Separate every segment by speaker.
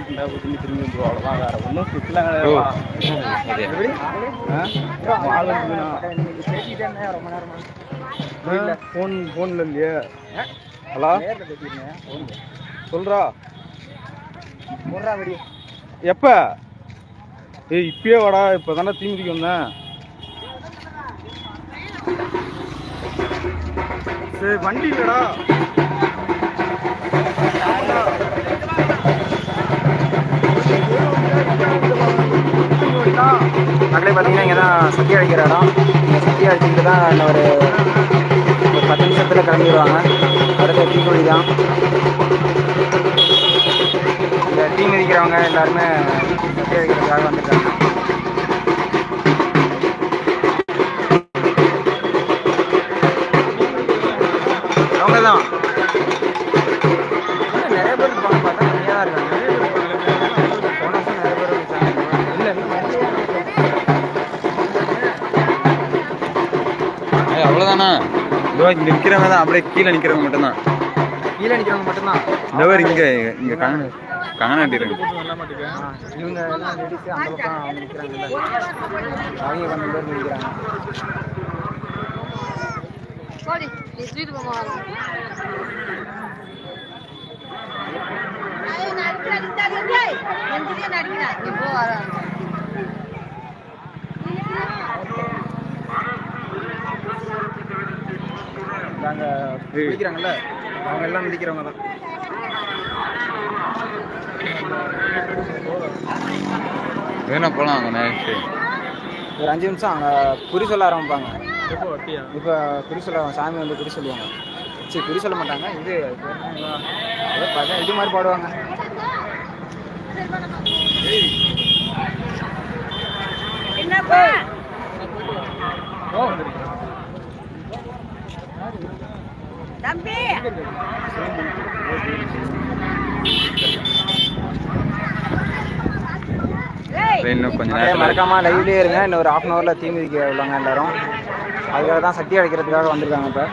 Speaker 1: இருந்தால் திரும்பி திரும்பி வந்துடும். அவ்வளோதான், வேறு ஒன்றும் ஸ்பெஷலாக கிடையாது. ஃபோனில் இல்லையே. ஹலோ சொல்கிறா எப்போ? ஏய் இப்பயே வாடா, இப்போ தானே தீமிதிக்கு வந்தேன். சரி வண்டி இல்லைடா.
Speaker 2: மக்களே பார்த்தீங்கன்னா இங்கே தான் சட்டி அடிக்கிற இடம். இந்த சட்டி அடிச்சுட்டு தான் இன்னும் ஒரு 10 நிமிஷத்தில் கிளம்பிடுவாங்க. அடுத்த தீக்குழி தான். இந்த தீ மிதிக்கிறவங்க எல்லாருமே சட்டி அடிக்கிறதுக்காக வந்துருக்காங்க. அவங்க தான் நிறைய பேர் இருப்பாங்க. பார்த்தா கம்மியாக தான் இருக்காங்க. போன வருஷம் நிறைய பேர் இருக்காங்க.
Speaker 1: அவ்வளோதானா? இதோ இங்கே நிற்கிறவங்க தான், அப்படியே கீழே நிற்கிறவங்க மட்டும்தான்.
Speaker 2: கீழே நிற்கிறவங்க மட்டும்தான்.
Speaker 1: இந்த பேர் இங்கே கங்கனாட்டிருங்க.
Speaker 2: இவங்க எல்லாம் லேடிஸு அந்த பக்கம் அவங்க நிற்கிறாங்கல்ல, அவங்க 12 பேர் நிற்கிறாங்க. நாங்கள் மிதிக்கிறாங்கல்ல, அவங்க எல்லாம் மிதிக்கிறவங்க தான்.
Speaker 1: வேணா போகலாம் அங்கே நேரத்து
Speaker 2: ஒரு 5 நிமிஷம் அங்கே குறி சொல்ல ஆரம்பிப்பாங்க. இப்போ குறி சொல்ல சாமி வந்து குறி சொல்லுவாங்க. சரி குறி சொல்ல மாட்டாங்க, இது இது மாதிரி பாடுவாங்க.
Speaker 1: இன்னும் கொஞ்சம் நேரம்
Speaker 2: மறக்காம லைவ்லேயே இருங்க. இன்னும் ஒரு 1/2 hourல தீ மிதிக்க உள்ளவங்க எல்லாரும். அதுக்காக தான் சட்டி அடிக்கிறதுக்காக வந்திருக்காங்க. இப்போ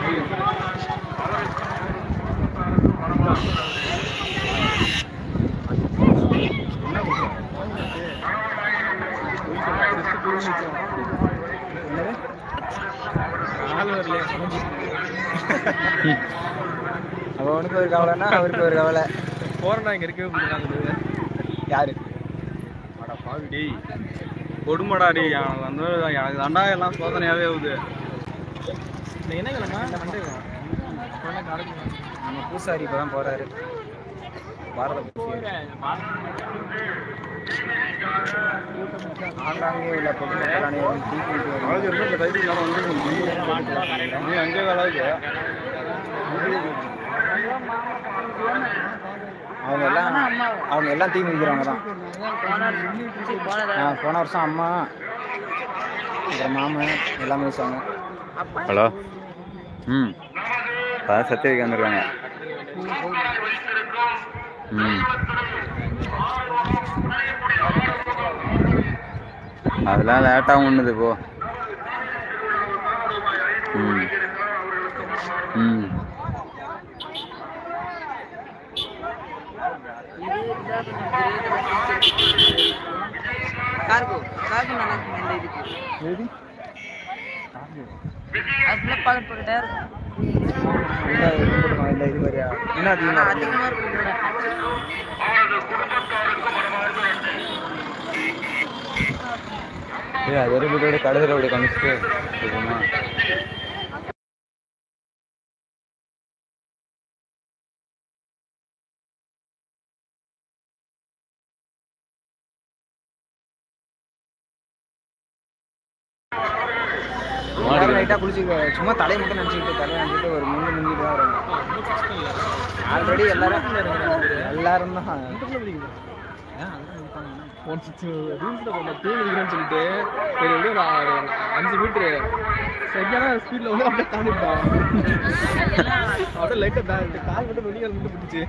Speaker 2: அவனுக்கு ஒரு கவலைன்னா அவருக்கு ஒரு கவலை.
Speaker 1: போறேன்டா, இங்கே இருக்கவே முடியாது.
Speaker 2: யாரு
Speaker 1: பாவிடி கொடுமடாடி வந்து எனக்கு தாண்டா எல்லாம் சோதனையாகவே ஆகுது.
Speaker 2: நம்ம பூசாரி இப்போ தான் போகிறாரு. பாரத ஆங்காங்கே உள்ள பொதுமக்கள் அனைவரும் டீ
Speaker 1: நீ அங்கே வேலைக்கு
Speaker 2: அவங்க எல்லாம் தீ மிதிக்கிறவங்க தான். போன வருஷம் அம்மா அப்புறம் மாமன் எல்லாம் மிதிச்சாங்க.
Speaker 1: ஹலோ அதான் சத்தியக்கு வந்துருக்காங்க. அதெல்லாம் லேட்டாக ஒன்றுது இப்போ. அது ஒரு வீட்டோட கடைசியில் அப்படி காமிச்சிட்டு
Speaker 2: லைட்டாக குளிச்சு சும்மா தலையை மட்டும் நினச்சிக்கிட்டு தலையை நினச்சிட்டு ஒரு முங்கிட்டு தான் வரும். ஆல்ரெடி எல்லாரும் தான்
Speaker 1: சொல்லிட்டு 5 மீட்டரு சரியான ஸ்பீட்ல வந்து அப்படியே தாண்டிட்டான். அப்படியே லைட்டா கால் மட்டும் வெளியே மட்டும் பிடிச்சி.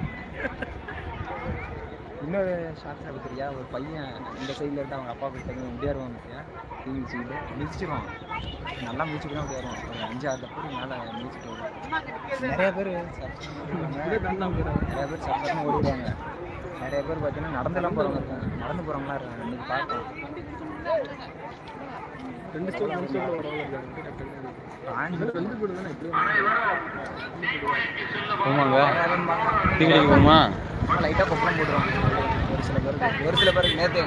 Speaker 2: இன்னொரு ஷார்ட்ஸ் பார்த்தியா, ஒரு பையன் இந்த சைடில் இருந்து அவங்க அப்பா போயிட்டாங்க முடியாருவாங்க பார்த்தியா, தீ மிதிச்சுக்கிட்டு மிதிச்சிடுவான். நல்லா மிதிச்சுட்டு தான் முடியாருவான். ஒரு 5-6 தப்பு மேலே மிதிச்சுட்டு வருவான். நிறைய பேர் சட்டமாக ஓடிடுவாங்க. நிறைய பேர் பார்த்தீங்கன்னா நடந்துலாம் போகிறவங்க இருக்காங்க, நடந்து போகிறவங்களாம் இருக்காங்க. இன்னைக்கு பார்க்கலாம்
Speaker 1: 2 ஸ்டெப் 3 ஸ்டெப்ல வரவங்க இருக்காங்க. வந்து போடுதானே எப்படி
Speaker 3: போமாங்க தீவிரிக்கு போமா
Speaker 2: லைட்டாக கொப்பளம் போட்டுருவாங்க ஒரு சில பேருக்கு. நேற்று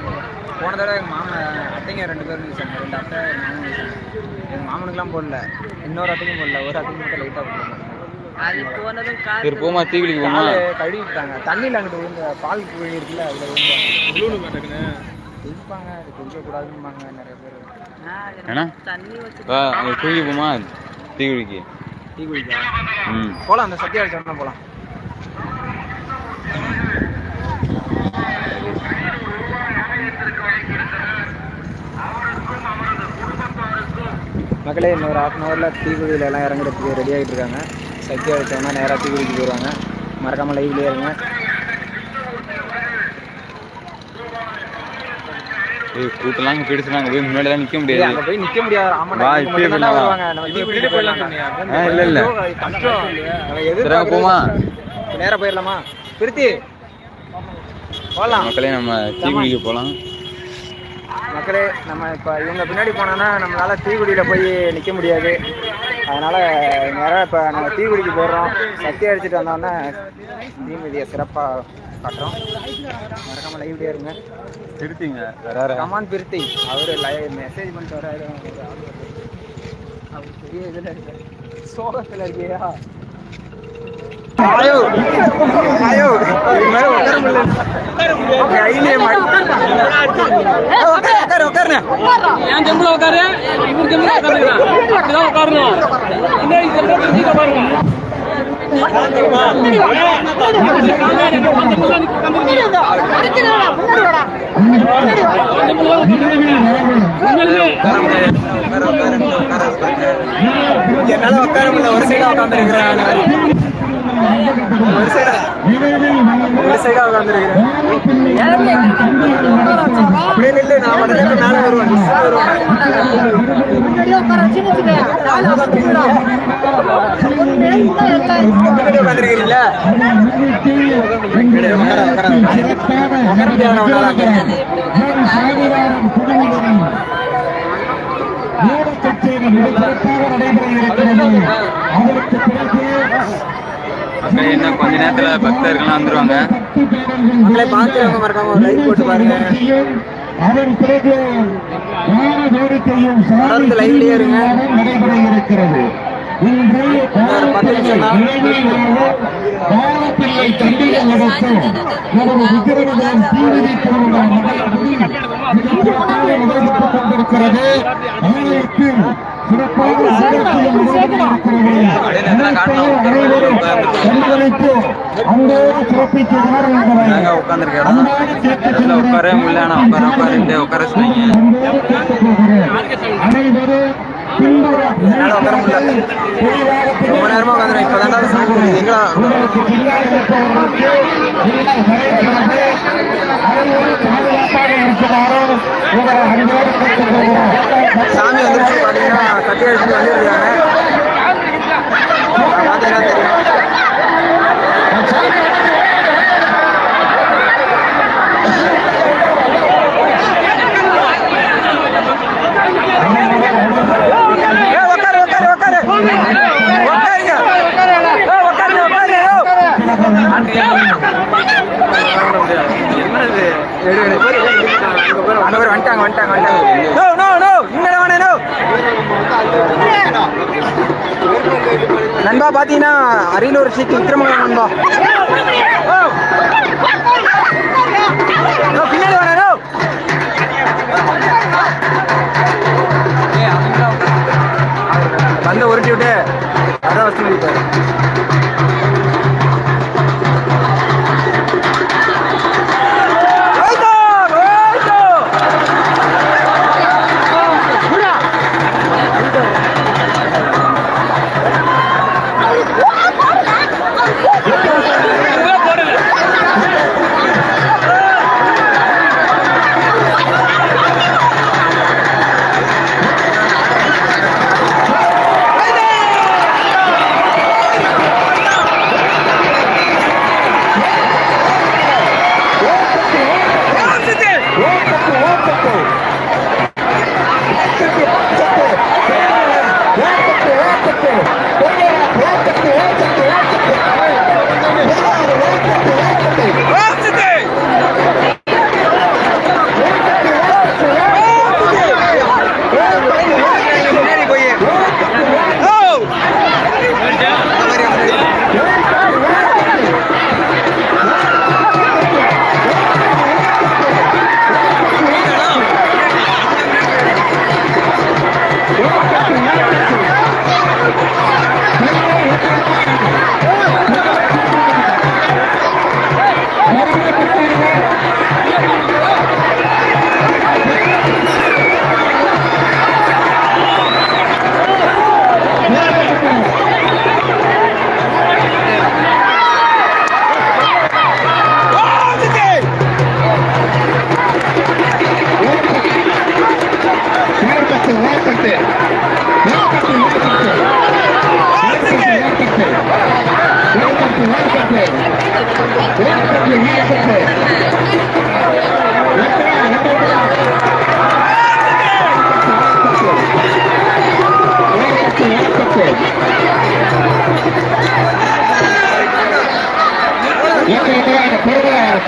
Speaker 2: போன தடவை எங்கள் மாமன் அத்தைங்க 2 பேரும் யூஸாங்க, 2 அத்தை மாமன் யூஸாங்க. எங்கள் மாமனுக்குலாம் போடல, இன்னொரு அத்தைக்கும் போடல, ஒரு அத்தைக்கு மட்டும் லைட்டாக போட்டுருவாங்க.
Speaker 3: சரி போமா தீவிரிக்கு போமா
Speaker 2: கழுவி விட்டாங்க தண்ணியில் அங்கிட்டு விழுந்த பால் குழி இருக்குல்ல அதில் விழுந்து குளிப்பாங்க. அது குளிக்கக்கூடாதுன்னுபாங்க நிறைய பேர்.
Speaker 3: ஏன்னா அங்கே தூக்கி போமா தீவிரிக்கு
Speaker 2: டீ குடிக்கா
Speaker 3: ம்
Speaker 2: போகலாம், அந்த சத்தியா சொன்னா போகலாம். மக்களே இன்னொரு 1/2 ஹவரில் தீக்குழியில் எல்லாம் இறங்குறதுக்கு ரெடி ஆகிட்டு இருக்காங்க. சக்தி அடித்தோம்னா நேராக தீக்குழிக்கு போயிடுவாங்க. மறக்காமல் லைவ்லேயே இருங்க.
Speaker 3: கூட்டெல்லாம் போயிடுச்சு, நாங்கள் போய் முன்னாடி தான் நிற்க முடியாது.
Speaker 2: அங்கே போய் நிற்க முடியாது. ஆமாம் வருவாங்க. நம்ம தீக்குழிக்கு போயிடலாம்.
Speaker 3: இல்லை இல்லை
Speaker 2: கஷ்டம். எதிர்ப்பு
Speaker 3: போமா
Speaker 2: நேராக போயிடலாமா பிரித்தி போகலாம்.
Speaker 3: மக்களே நம்ம தீக்குழிக்கு போகலாம்.
Speaker 2: மக்களே நம்ம இப்போ இவங்க பின்னாடி போனோன்னா நம்மளால் தீக்குடியில் போய் நிற்க முடியாது. அதனால் நேராக இப்போ நம்ம தீக்குடிக்கு போயிடுறோம். சக்தி அடிச்சுட்டு வந்தோன்னா தீமிதியை சிறப்பாக காட்டுறோம். மறக்காமல் லைவ்லேயே இருங்க.
Speaker 3: திருத்திங்க
Speaker 2: கமான் பிரித்தி அவர் மெசேஜ் பண்ணிட்டு வர்றாரு. அவர் பெரிய இதில் இருக்கார், சோகத்தில் இருக்கியா? ஆயோ ஆயோ என்னால உட்கார முடியல, ஒரு சைடா உட்காந்துருக்கிறேன். ஒரு சைடா உட்காந்துருக்கிறேன். அப்படியே நில்லு, நான் மேலே வருவேன். உட்காந்துருக்கிறீங்களா?
Speaker 3: என்ன கொஞ்ச நேரத்துல பக்தர்கள்லாம் வந்துருவாங்க.
Speaker 2: உங்களை பார்த்துருவாங்க. மறக்காம ஒரு லைக் போட்டு பாருங்க. தொடர்ந்து லைவ்லயே இருங்க. ஒரு 10 நிமிஷம் தான்.
Speaker 3: உட்காரவே முடியல, ஆனா உட்கார சொன்னீங்க.
Speaker 2: என்னால உட்கார முடியல, ரொம்ப நேரமா உட்காந்துறேன். இப்பதான் சாமி எங்களா சாமி வந்துருச்சு. பார்த்தீங்கன்னா கட்டி அடிச்சுட்டு வந்துருக்காங்க. பார்த்தீங்கன்னா தெரியும். நண்பா பாத்தீங்கன்னா அரியலூர் ஸ்ரீ விக்ரமங்கலம் நண்பா. பின்னாடி வாங்க. பந்த உருட்டி விட்டு அதான் வச்சு முடிப்பாரு.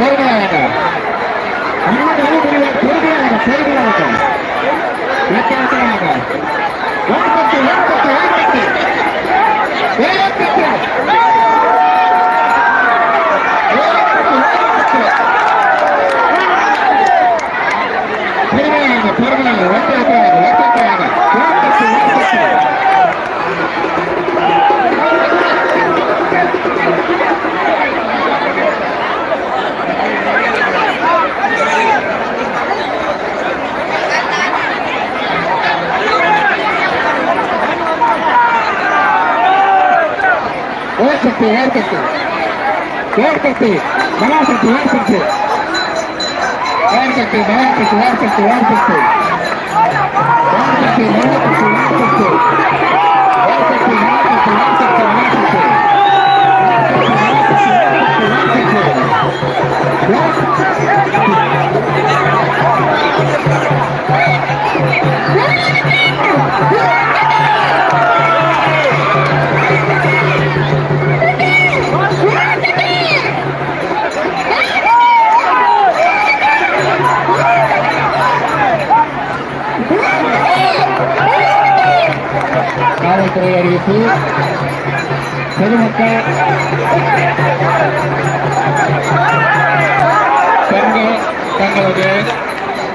Speaker 4: பொறுமையாக காவல்துறை அறிவிப்பு. பொதுமக்கள் பெண்கள் தங்களது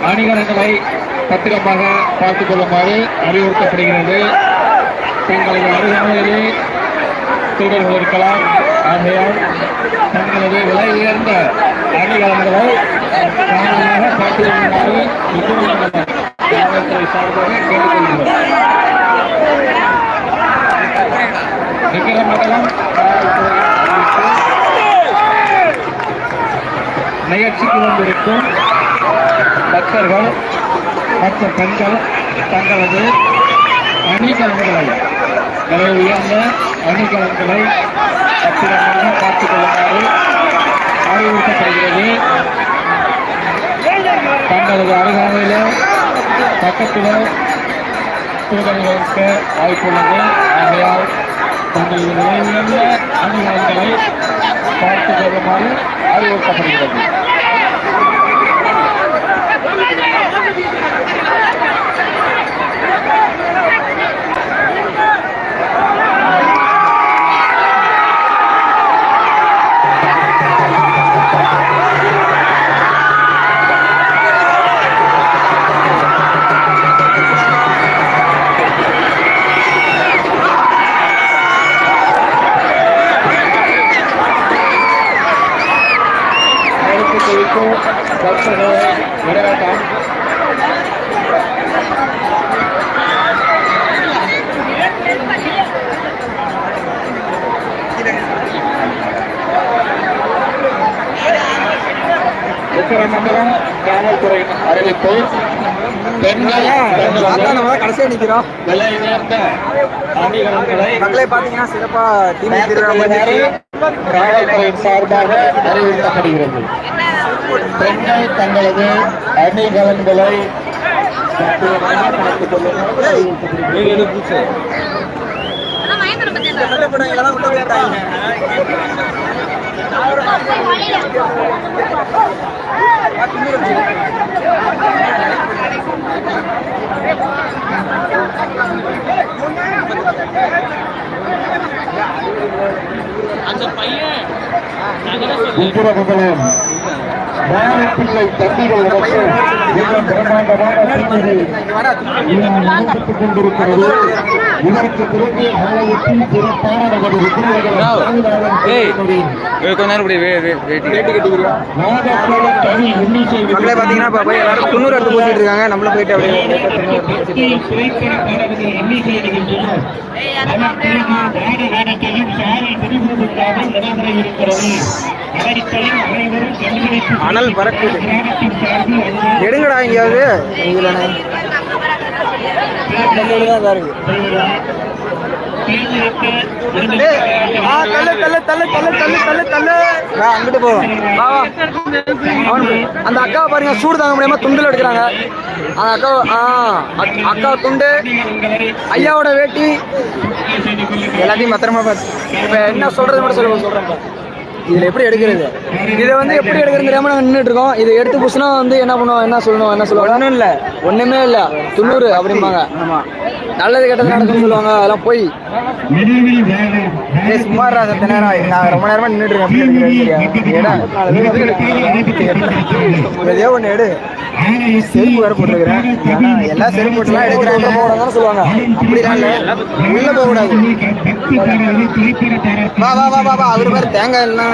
Speaker 4: அணிகலன்களை பத்திரமாக பார்த்துக் கொள்ளுமாறு அறிவுறுத்தப்படுகிறது. தங்களது அருகாமையிலே திருடர்கள் இருக்கலாம். ஆகையால் தங்களது விலை உயர்ந்த அணிகலன்களை கவனமாக பார்த்துக் கொள்ளுமாறு காவல்துறை சார்பாக கேட்டுக்கொள்கிறோம். விக்கிரமங்கலம் நிகழ்ச்சிக்கு வந்திருக்கும் பக்தர்கள் மற்ற பெண்கள் தங்களது அணிகலன்களை விலை உயர்ந்த அணிகலன்களை பத்திரமாக பார்த்துக் கொள்ளுமாறு அறிவுறுத்தப்படுகிறது. தங்களது அருகாமையில பக்கத்தில் திருடர்கள் இருக்க வாய்ப்புள்ளது. ஆகையால் தங்களது விலை உயர்ந்த அணிகலன்களை பார்த்துக் கொள்ளுமாறு அறிவுறுத்தப்படுகிறது. பக்தர்களை விடவேண்டாம். விக்கிரமங்கலம் காவல்துறையின் அறிவிப்பு. பெண்கள்
Speaker 2: கடைசியாக நிற்கிறோம்.
Speaker 4: விலை உயர்ந்த அணிகலன்களை
Speaker 2: மக்களே பார்த்தீங்கன்னா சிறப்பாக
Speaker 4: காவல்துறையின் சார்பாக அறிவுறுத்தப்படுகிறது. பெண்கள் தங்களது அணிகலன்களை பார்த்துக் கொள்ளுமாறு
Speaker 1: அந்த பையன்
Speaker 4: விக்கிரமங்கலம் வானப்பிள்ளை தம்பிகள் மிகவும் பிரமாண்டமான நடத்தப்பட்டுக் கொண்டிருக்கிறது. இதற்கு பிறகு ஆலயத்தில் சிறப்பான நமது தனி எண்ணிக்கை
Speaker 2: மக்களே பார்த்தீங்கன்னா இப்போ போய் எல்லாரும் துண்ணூறு எடுத்து பூச்சிட்டு இருக்காங்க. நம்மளும் போயிட்டு அப்படியே
Speaker 4: எண்ணிக்கை நிகழ்ச்சியில் நடைபெற இருக்கிறது.
Speaker 2: அனல் பறக்குது. எடுங்கடா எங்கேயாவது. அங்கிட்டு போவோம். அந்த அக்காவை பாருங்க, சூடு தாங்க முடியாம துண்டுல எடுக்கிறாங்க. அந்த அக்கா துண்டு, ஐயாவோட வேட்டி எல்லாத்தையும் பத்திரமா பார்த்து. இப்ப என்ன சொல்றது மட்டும் சொல்றேன். இதில் எப்படி எடுக்கிறது?
Speaker 1: இதை வந்து எப்படி எடுக்கிறது தெரியாம நாங்கள் நின்றுட்டு இருக்கோம். இதை எடுத்து புதுசுனா வந்து என்ன பண்ணுவோம், என்ன சொல்லணும், என்ன சொல்லுவாங்க?
Speaker 2: ஒன்றும் இல்லை,
Speaker 1: ஒன்றுமே இல்லை, 90 அப்படிம்பாங்க.
Speaker 2: ஆமாம்,
Speaker 1: நல்லது கெட்டது நடக்கும்னு சொல்லுவாங்க, அதெல்லாம் போய்
Speaker 2: சுமார் சத்த நேரம் நான் ரொம்ப நேரமாக நின்றுட்டு இருக்கேன். எதையோ ஒன்று எடு. செருப்பு வேறு போட்டுருக்கிறேன். ஏன்னா எல்லா செருப்பு போட்டுலாம் எடுக்கிறாங்க
Speaker 1: போடாதானே சொல்லுவாங்க.
Speaker 2: அப்படிலாம் இல்லை, உள்ளே போகக்கூடாது. வா வா வா வா, அவர் மாதிரி தேங்காய் எல்லாம்